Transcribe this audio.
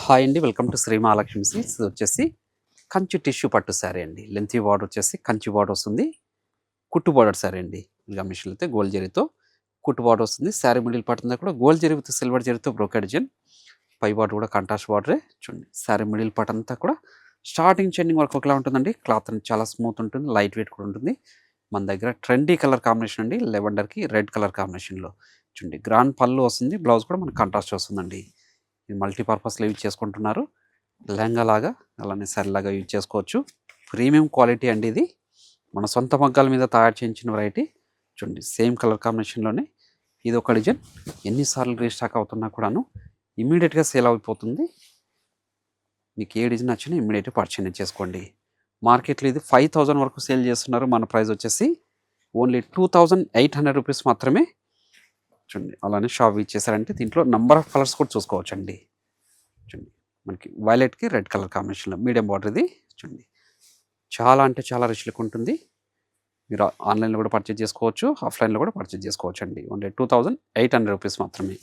Hi అండి, welcome to Shri Mahalakshmi silks. ఇది వచ్చేసి కంచి టిష్యూ పట్టు శారీ అండి. లెంతీ బార్డర్ వచ్చేసి కంచి బార్డర్ వస్తుంది. కుట్టు బార్డర్ శారీ అండి. ఇలా మిషన్ అయితే గోల్డ్ జరీతో కుట్టు బార్డర్ వస్తుంది. శారీ మిడిల్ పార్ట్ అంతా కూడా గోల్డ్ జరీ విత్ సిల్వర్ జరీతో బ్రోకెడ్ డిజైన్. పై బార్డర్ కూడా కంట్రాస్ట్ బార్డరే చూడండి. శారీ మిడిల్ పార్ట్ అంతా కూడా స్టార్టింగ్ చెండింగ్ వరకు ఒకలా ఉంటుందండి. క్లాత్ చాలా స్మూత్ ఉంటుంది, లైట్ వెయిట్ కూడా ఉంటుంది. మన దగ్గర ట్రెండీ కలర్ కాంబినేషన్ అండి, లెవెండర్కి రెడ్ కలర్ కాంబినేషన్లో చూడండి. గ్రాండ్ పళ్ళు వస్తుంది, బ్లౌజ్ కూడా మనకి కాంట్రాస్ట్ వస్తుందండి. ఇది మల్టీపర్పస్లో యూజ్ చేసుకుంటున్నారు. లెహంగా లాగా అలానే సరిలాగా యూజ్ చేసుకోవచ్చు. ప్రీమియం క్వాలిటీ అండి ఇది. మన సొంత మగ్గాల మీద తయారు చేయించిన వెరైటీ చూడండి. సేమ్ కలర్ కాంబినేషన్లోనే ఇది ఒక డిజైన్. ఎన్నిసార్లు రీస్టాక్ అవుతున్నా కూడాను ఇమ్మీడియట్గా సేల్ అయిపోతుంది. మీకు ఏ డిజైన్ నచ్చినా ఇమ్మీడియట్గా పర్చేజ్ చేసుకోండి. మార్కెట్లో ఇది 5000 వరకు సేల్ చేస్తున్నారు. మన ప్రైస్ వచ్చేసి ఓన్లీ 2800 రూపీస్ మాత్రమే. చూడండి అలానే షాప్ ఇచ్చేసారంటే దీంట్లో నంబర్ ఆఫ్ కలర్స్ కూడా చూసుకోవచ్చండి. చూడండి మనకి వైలెట్కి రెడ్ కలర్ కాంబినేషన్లో మీడియం బార్డర్ ఇది. చూడండి చాలా అంటే చాలా రిచ్ లుక్ ఉంటుంది. మీరు ఆన్లైన్లో కూడా పర్చేజ్ చేసుకోవచ్చు, ఆఫ్లైన్లో కూడా పర్చేజ్ చేసుకోవచ్చు అండి. ఓన్లీ 2800 రూపీస్ మాత్రమే.